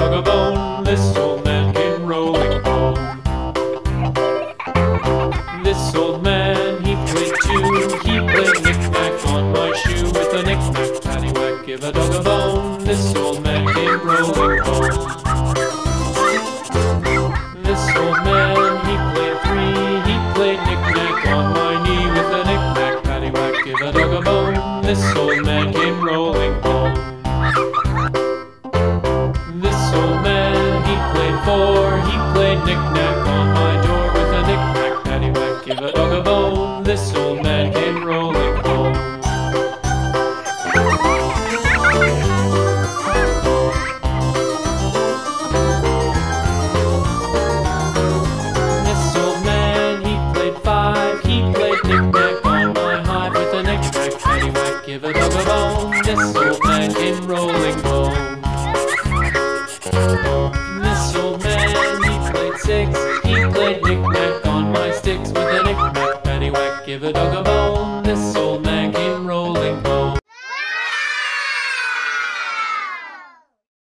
dog a bone. This old man came rolling home. This old man, he played too. He played knick-knack on my shoe. With a knick-knack, paddywhack, give a dog a bone. This old man came rolling home. This old man, he played three. He played knick-knack on my knee. With a knick-knack, paddywhack, give a dog a bone. This old man came rolling home. This old man, he played four. He played knick-knack on my door. With a knick-knack, paddywhack, give a dog a bone. This old man came rolling home. This old man, he played five. He played knick-knack on my hive. With a knick-knack, paddywhack, give a dog a bone. This old man came rolling home. This old man, he played six. He played knick-knack on my sticks. With a knick-knack, paddywhack, give a dog a bone. This